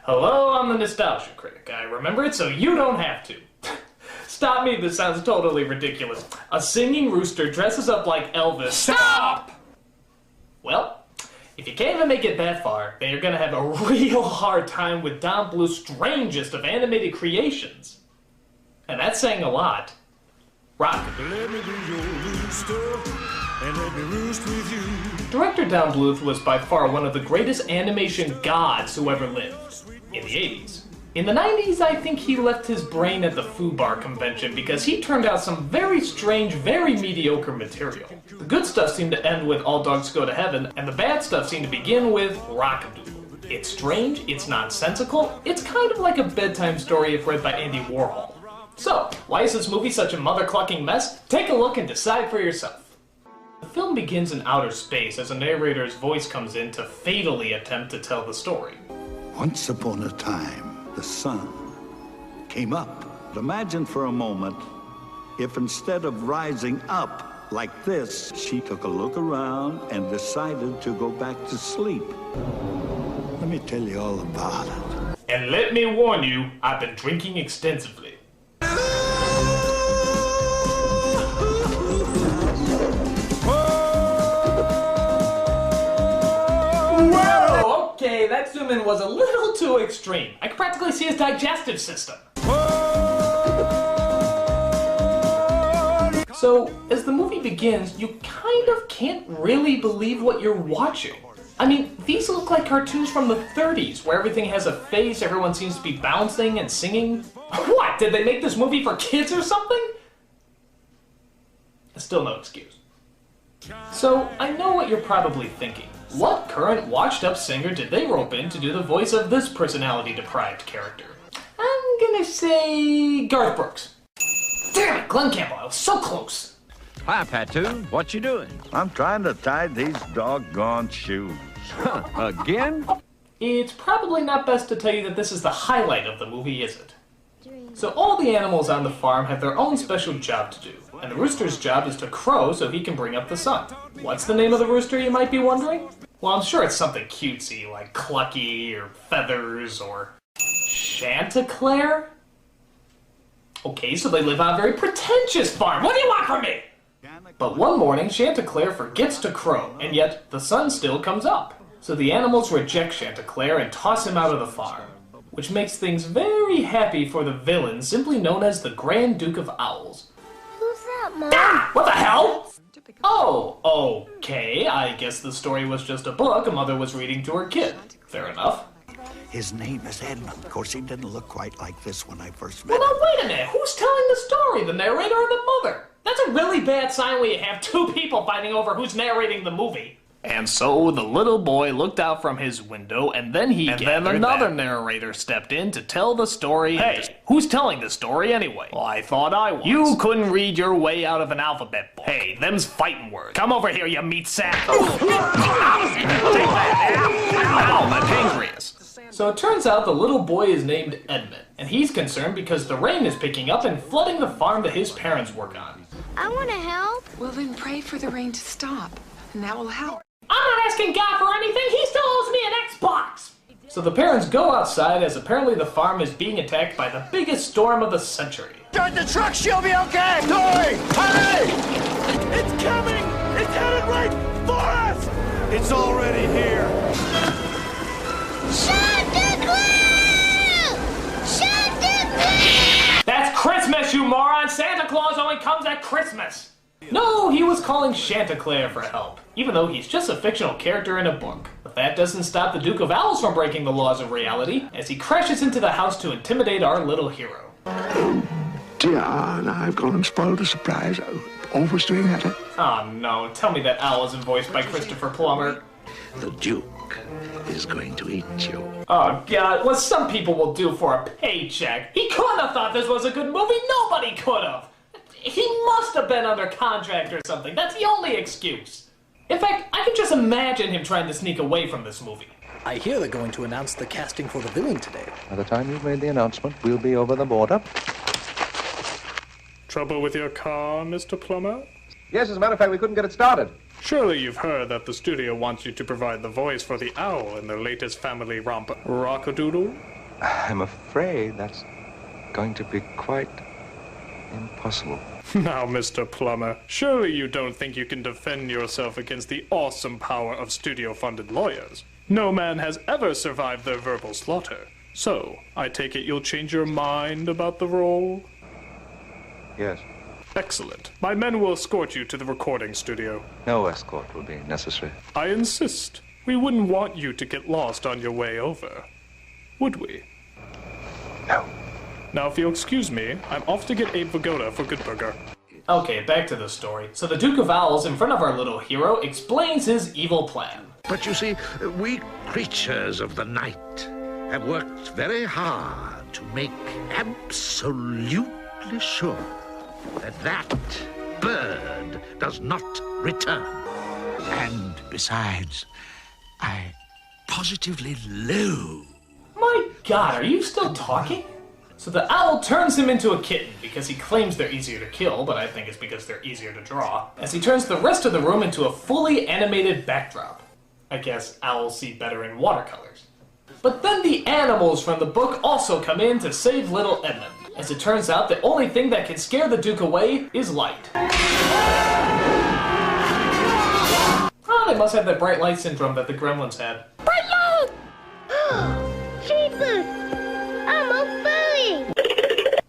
Hello, I'm the Nostalgia Critic. I remember it so you don't have to. Stop me, this sounds totally ridiculous. A singing rooster dresses up like Elvis. Stop! Well, if you can't even make it that far, then you're gonna have a real hard time with Don Bluth's strangest of animated creations. And that's saying a lot. Rock. Let me be your rooster, and let me roost with you. Director Don Bluth was by far one of the greatest animation gods who ever lived. In the 80s. In the 90s, I think he left his brain at the Fubar convention because he turned out some very strange, very mediocre material. The good stuff seemed to end with All Dogs Go to Heaven, and the bad stuff seemed to begin with Rockadoodle. It's strange, it's nonsensical, it's kind of like a bedtime story if read by Andy Warhol. So, why is this movie such a mother-clucking mess? Take a look and decide for yourself. The film begins in outer space as a narrator's voice comes in to fatally attempt to tell the story. Once upon a time, the sun came up. Imagine for a moment if instead of rising up like this, she took a look around and decided to go back to sleep. Let me tell you all about it. And let me warn you, I've been drinking extensively. Okay, that zoom in was a little too extreme. I could practically see his digestive system. So, as the movie begins, you kind of can't really believe what you're watching. I mean, these look like cartoons from the 30s, where everything has a face, everyone seems to be bouncing and singing. What, did they make this movie for kids or something? Still no excuse. So, I know what you're probably thinking. What current washed-up singer did they rope in to do the voice of this personality-deprived character? I'm gonna say Garth Brooks. Damn it, Glenn Campbell, I was so close. Hi, Patu. What you doing? I'm trying to tie these doggone shoes. Huh, again? It's probably not best to tell you that this is the highlight of the movie, is it? So all the animals on the farm have their own special job to do, and the rooster's job is to crow so he can bring up the sun. What's the name of the rooster, you might be wondering? Well, I'm sure it's something cutesy, like Clucky, or Feathers, or Chanticleer? Okay, so they live on a very pretentious farm. What do you want from me? But one morning, Chanticleer forgets to crow, and yet the sun still comes up. So the animals reject Chanticleer and toss him out of the farm, which makes things very happy for the villain, simply known as the Grand Duke of Owls. Who's that, Mom? Ah! What the hell? Oh, okay. I guess the story was just a book a mother was reading to her kid. Fair enough. His name is Edmund. Of course, he didn't look quite like this when I first met Well, him. now wait a minute. Who's telling the story, the narrator or the mother? That's a really bad sign when you have two people fighting over who's narrating the movie. And so the little boy looked out from his window, and then another narrator stepped in to tell the story. Hey, who's telling the story anyway? Well, I thought I was. You couldn't read your way out of an alphabet book. Hey, them's fighting words. Come over here, you meat sack. Take that. Ow, my pancreas. So it turns out the little boy is named Edmund, and he's concerned because the rain is picking up and flooding the farm that his parents work on. I want to help. Well, then pray for the rain to stop, and that will help. I'm not asking God for anything, he still owes me an Xbox! So the parents go outside as apparently the farm is being attacked by the biggest storm of the century. Start the truck, she'll be okay! Hurry! Hurry! It's coming! It's headed right for us! It's already here! Chanticleer! Chanticleer! That's Christmas, you moron! Santa Claus only comes at Christmas! No, he was calling Chanticleer for help, even though he's just a fictional character in a book. But that doesn't stop the Duke of Owls from breaking the laws of reality, as he crashes into the house to intimidate our little hero. Dear, now I've gone and spoiled the surprise. Always doing that, eh? Oh no, tell me that owl isn't voiced by Christopher Plummer. The Duke is going to eat you. Oh god, what some people will do for a paycheck. He couldn't have thought this was a good movie, nobody could have. He must have been under contract or something. That's the only excuse. In fact, I can just imagine him trying to sneak away from this movie. I hear they're going to announce the casting for the villain today. By the time you've made the announcement, we'll be over the border. Trouble with your car, Mr. Plummer? Yes, as a matter of fact, we couldn't get it started. Surely you've heard that the studio wants you to provide the voice for the owl in their latest family romp, Rockadoodle? I'm afraid that's going to be quite impossible. Now, Mr. Plummer, surely you don't think you can defend yourself against the awesome power of studio-funded lawyers. No man has ever survived their verbal slaughter. So, I take it you'll change your mind about the role? Yes. Excellent. My men will escort you to the recording studio. No escort will be necessary. I insist. We wouldn't want you to get lost on your way over. Would we? No. Now, if you'll excuse me, I'm off to get Abe Vigoda for Good Burger. Okay, back to the story. So the Duke of Owls, in front of our little hero, explains his evil plan. But you see, we creatures of the night have worked very hard to make absolutely sure that that bird does not return. And besides, I positively loathe. My God, are you still talking? So the owl turns him into a kitten because he claims they're easier to kill, but I think it's because they're easier to draw, as he turns the rest of the room into a fully animated backdrop. I guess owls see better in watercolors. But then the animals from the book also come in to save little Edmund. As it turns out, the only thing that can scare the Duke away is light. Oh, they must have that bright light syndrome that the gremlins had. Bright light! Jeepers! I'm a furry!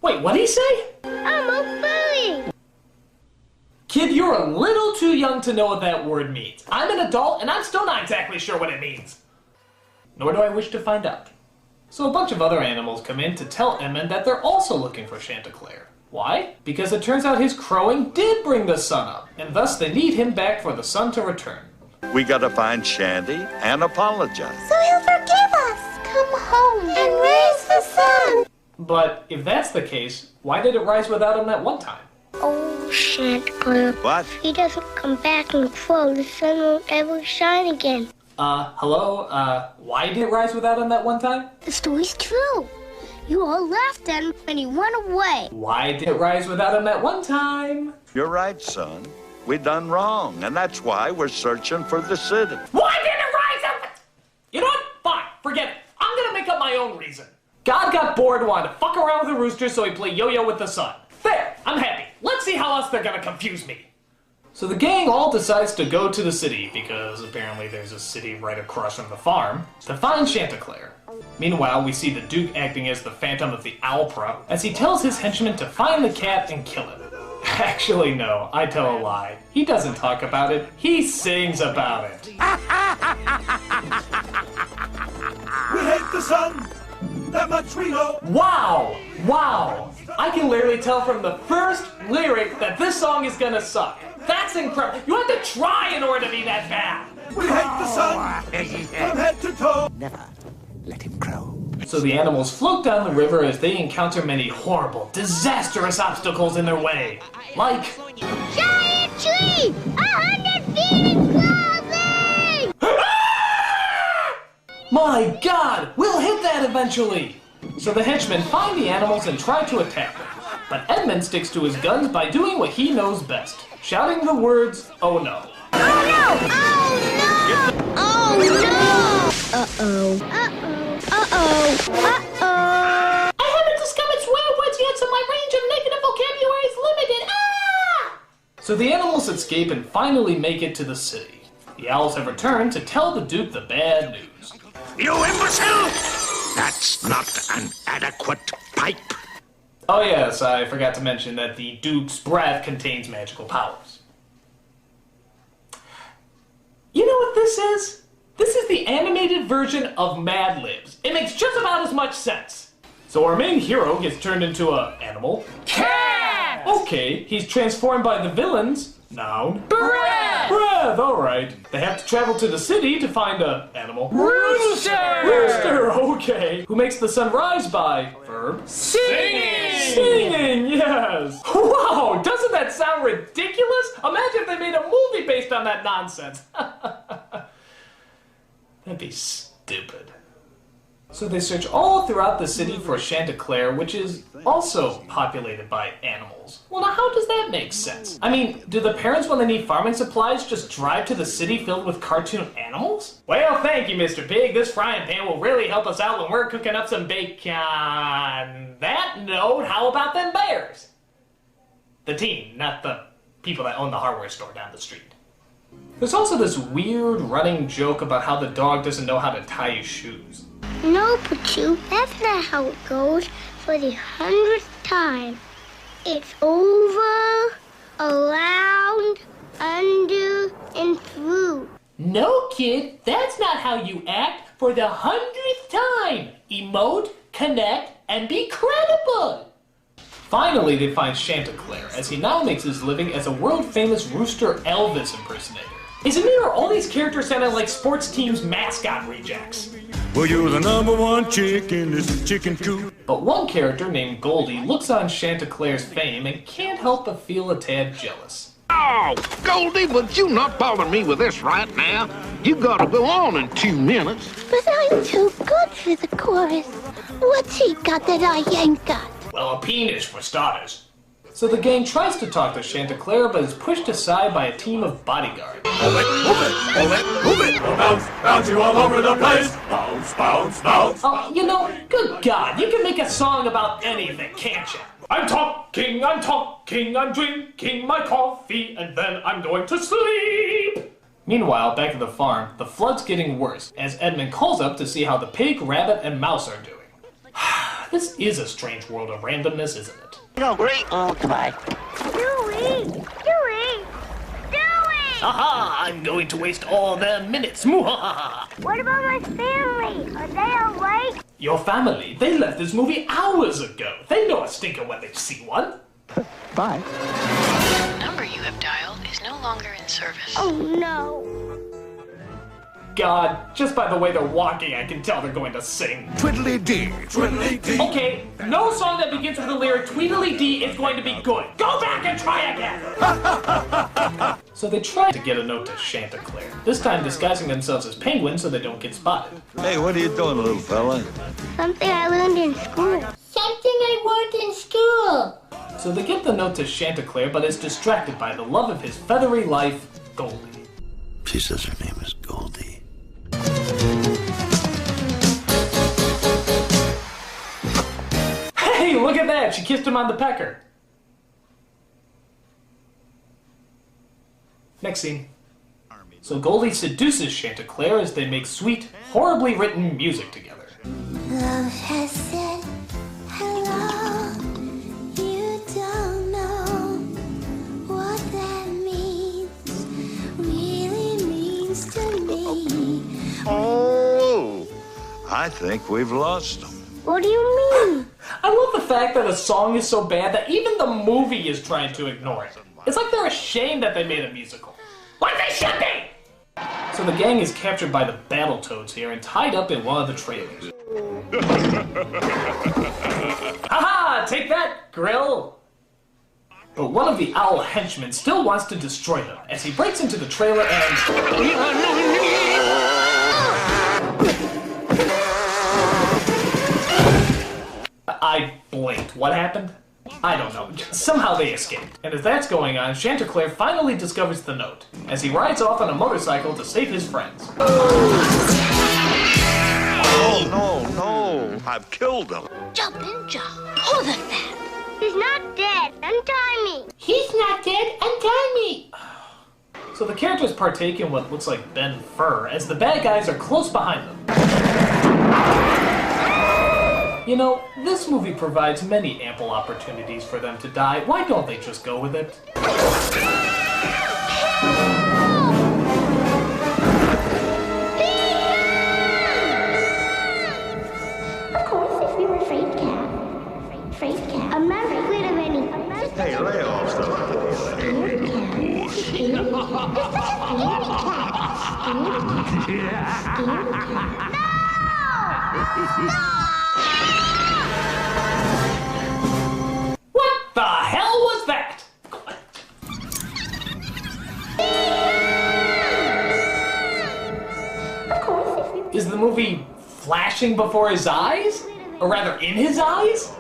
Wait, what'd he say? I'm a furry! Kid, you're a little too young to know what that word means. I'm an adult, and I'm still not exactly sure what it means. Nor do I wish to find out. So a bunch of other animals come in to tell Edmund that they're also looking for Chanticleer. Why? Because it turns out his crowing did bring the sun up, and thus they need him back for the sun to return. We gotta find Shandy and apologize. So he'll forgive us! Come home and raise the sun! But if that's the case, why did it rise without him that one time? Oh, Chanticleer. What? If he doesn't come back and crow, the sun won't ever shine again. Hello? Why did it rise without him that one time? The story's true. You all laughed at him and he went away. Why did it rise without him that one time? You're right, son. We done wrong, and that's why we're searching for the city. Why didn't it rise up? You know what? Fine, forget it. I'm gonna make up my own reason. God got bored and wanted to fuck around with the rooster, so he played yo-yo with the sun. There, I'm happy. Let's see how else they're gonna confuse me. So the gang all decides to go to the city, because apparently there's a city right across from the farm, to find Chanticleer. Meanwhile, we see the Duke acting as the Phantom of the Opera, as he tells his henchmen to find the cat and kill it. Actually, no, I tell a lie. He doesn't talk about it, he sings about it. We hate the sun! That much we know! Wow! Wow! I can literally tell from the first lyric that this song is gonna suck. That's incredible. You have to try in order to be that bad. We hate the sun! From head to toe! Never let him crow. So the animals float down the river as they encounter many horrible, disastrous obstacles in their way. Like... Giant tree! 100 feet in clothing! My God! We'll hit that eventually! So the henchmen find the animals and try to attack them. But Edmund sticks to his guns by doing what he knows best. Shouting the words, "Oh no." Oh no! Oh no! Oh no! Uh-oh. Uh-oh. Uh-oh. Uh-oh. I haven't discovered swear words yet, so my range of negative vocabulary is limited. Ah! So the animals escape and finally make it to the city. The owls have returned to tell the Duke the bad news. You imbecile! That's not an adequate pipe. Oh yes, I forgot to mention that the Duke's breath contains magical powers. You know what this is? This is the animated version of Mad Libs. It makes just about as much sense. So our main hero gets turned into a animal. Cat! Okay, he's transformed by the villains. Noun. Breath! Breath, alright. They have to travel to the city to find a animal. Rooster! Rooster, okay. Who makes the sun rise by verb? Singing! Singing, yes. Wow, doesn't that sound ridiculous? Imagine if they made a movie based on that nonsense. That'd be stupid. So they search all throughout the city for Chanticleer, which is also populated by animals. Well, now how does that make sense? I mean, do the parents, when they need farming supplies, just drive to the city filled with cartoon animals? Well, thank you, Mr. Pig. This frying pan will really help us out when we're cooking up some bacon. On that note, how about them bears? The team, not the people that own the hardware store down the street. There's also this weird running joke about how the dog doesn't know how to tie his shoes. No, Pachu, that's not how it goes for the 100th time. It's over, around, under, and through. No, kid, that's not how you act for the 100th time. Emote, connect, and be credible. Finally, they find Chanticleer, as he now makes his living as a world-famous Rooster Elvis impersonator. Isn't there all these characters sounding like sports teams' mascot rejects? Well, you're the #1 chick in this chicken coop. But one character named Goldie looks on Chanticleer's fame and can't help but feel a tad jealous. Oh, Goldie, would you not bother me with this right now? You gotta go on in 2 minutes. But I'm too good for the chorus. What's he got that I ain't got? Well, a penis for starters. So the gang tries to talk to Chanticleer, but is pushed aside by a team of bodyguards. Move it, move it, move it, move it. Bounce, bounce you all over the place. Bounce, bounce, bounce. Oh, you know, good God, you can make a song about anything, can't you? I'm talking, I'm drinking my coffee, and then I'm going to sleep. Meanwhile, back at the farm, the flood's getting worse, as Edmund calls up to see how the pig, rabbit, and mouse are doing. This is a strange world of randomness, isn't it? No, great. Oh, goodbye. Dewey! Aha! I'm going to waste all their minutes. Mwahaha! What about my family? Are they awake? Your family? They left this movie hours ago. They know a stinker when they see one. Bye. The number you have dialed is no longer in service. Oh, no. God, just by the way they're walking, I can tell they're going to sing. Twiddly-dee, twiddly-dee. Okay, no song that begins with the lyric Tweedledee is going to be good. Go back and try again! So they try to get a note to Chanticleer, this time disguising themselves as penguins so they don't get spotted. Hey, what are you doing, little fella? Something I learned in school. Something I learned in school. So they get the note to Chanticleer, but is distracted by the love of his feathery life, Goldie. She says her name is Goldie. Hey, look at that! She kissed him on the pecker. Next scene. So Goldie seduces Chanticleer as they make sweet, horribly written music together. Love has said hello. You don't know what that means. Really means to me. Oh, I think we've lost them. What do you mean? I love the fact that a song is so bad that even the movie is trying to ignore it. It's like they're ashamed that they made a musical. Like they should be! So the gang is captured by the Battletoads here and tied up in one of the trailers. Haha! Take that, Grill! But one of the owl henchmen still wants to destroy them as he breaks into the trailer and... I blinked. What happened? I don't know. Somehow they escaped. And as that's going on, Chanticleer finally discovers the note, as he rides off on a motorcycle to save his friends. Oh, no. I've killed them. Jump and jump. Hold it that. He's not dead. Untie me. He's not dead. Untie me. So the characters partake in what looks like Ben Fur, as the bad guys are close behind them. You know, this movie provides many ample opportunities for them to die. Why don't they just go with it? Of course, if we were afraid cat. I'm not afraid of any. Hey, lay off What the hell was that? Is the movie flashing before his eyes? Or rather, in his eyes?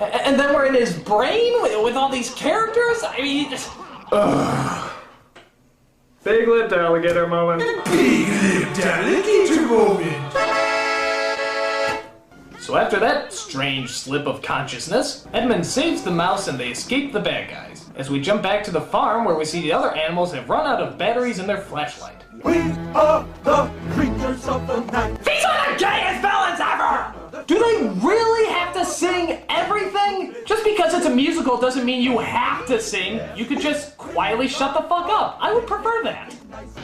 And then we're in his brain with all these characters? I mean, just... Big-lipped alligator moment. Big-lipped alligator moment. So after that strange slip of consciousness, Edmund saves the mouse and they escape the bad guys. As we jump back to the farm where we see the other animals have run out of batteries in their flashlight. We are the creatures of the night. These are the gayest villains ever! Do they really have to sing everything? Just because it's a musical doesn't mean you have to sing. You could just quietly shut the fuck up. I would prefer that.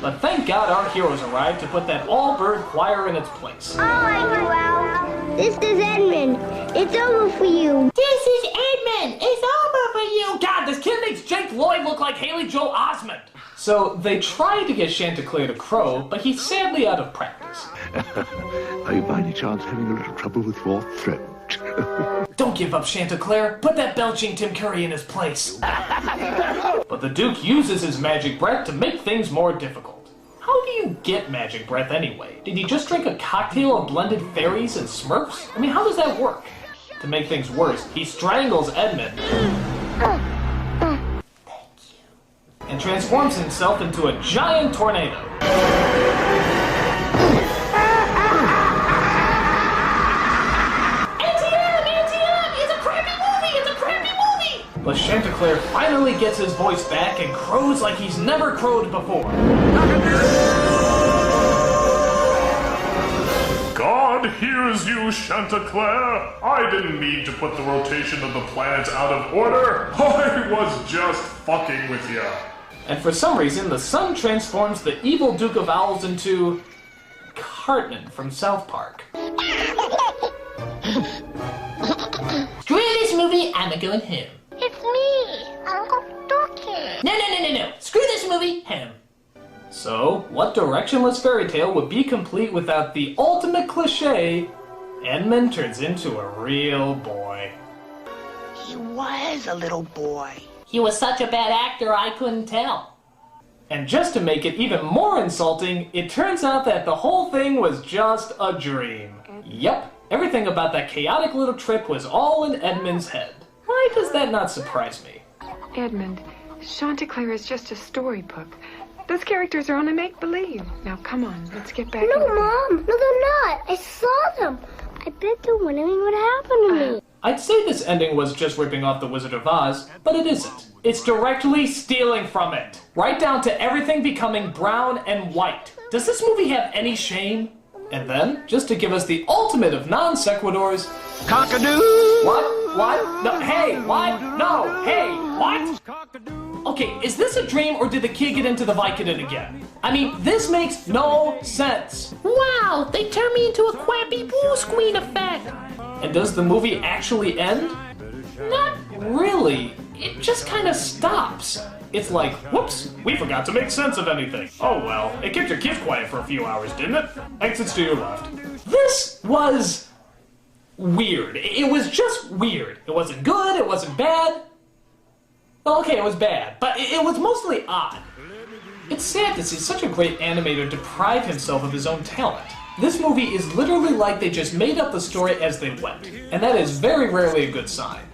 But thank God our heroes arrived to put that all-bird choir in its place. All right, Wow. This is Edmund. It's over for you. This is Edmund. It's over for you. God, this kid makes Jake Lloyd look like Haley Joel Osment. So they tried to get Chanticleer to crow, but he's sadly out of practice. Are you by any chance having a little trouble with your throat? Don't give up, Chanticleer. Put that belching Tim Curry in his place. But the Duke uses his magic breath to make things more difficult. How do you get magic breath anyway? Did he just drink a cocktail of blended fairies and Smurfs? I mean, how does that work? To make things worse, he strangles Edmund. And transforms himself into a giant tornado. But Chanticleer finally gets his voice back and crows like he's never crowed before. God hears you, Chanticleer. I didn't mean to put the rotation of the planets out of order. I was just fucking with you. And for some reason, the sun transforms the evil Duke of Owls into... Cartman from South Park. Screw this movie, I'm going home. It's me, Uncle Dookie. No. Screw this movie, home. So, what directionless fairy tale would be complete without the ultimate cliche, Edmund turns into a real boy. He was a little boy. He was such a bad actor, I couldn't tell. And just to make it even more insulting, it turns out that the whole thing was just a dream. Yep, everything about that chaotic little trip was all in Edmund's head. Why does that not surprise me? Edmund, Chanticleer is just a storybook. Those characters are only make-believe. Now, come on, let's get back. No, Mom. No, they're not. I saw them. I bet they're wondering what happened to me. I'd say this ending was just ripping off The Wizard of Oz, but it isn't. It's directly stealing from it. Right down to everything becoming brown and white. Does this movie have any shame? And then, just to give us the ultimate of non sequiturs... Cockadoo! What? No, hey, what? No, hey, what? Okay, is this a dream or did the kid get into the Vicodin again? I mean, this makes no sense. Wow, they turned me into a quappy blue screen effect. And does the movie actually end? Not really. It just kind of stops. It's like, whoops, we forgot to make sense of anything. Oh well, it kept your kids quiet for a few hours, didn't it? Exits to your left. This was weird. It was just weird. It wasn't good, it wasn't bad. Well, okay, it was bad, but it was mostly odd. It's sad to see such a great animator deprive himself of his own talent. This movie is literally like they just made up the story as they went, and that is very rarely a good sign.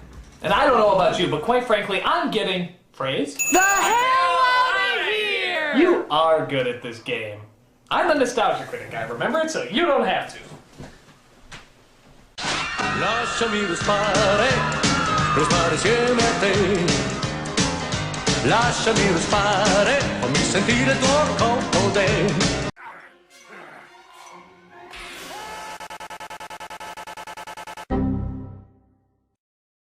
And I don't know about you, but quite frankly, I'm getting... Praise? The hell out of here! You are good at this game. I'm the Nostalgia Critic guy, remember it? So you don't have to. Lasciami respirare insieme a te. Lasciami respirare, fammi sentire il tuo corpo dentro.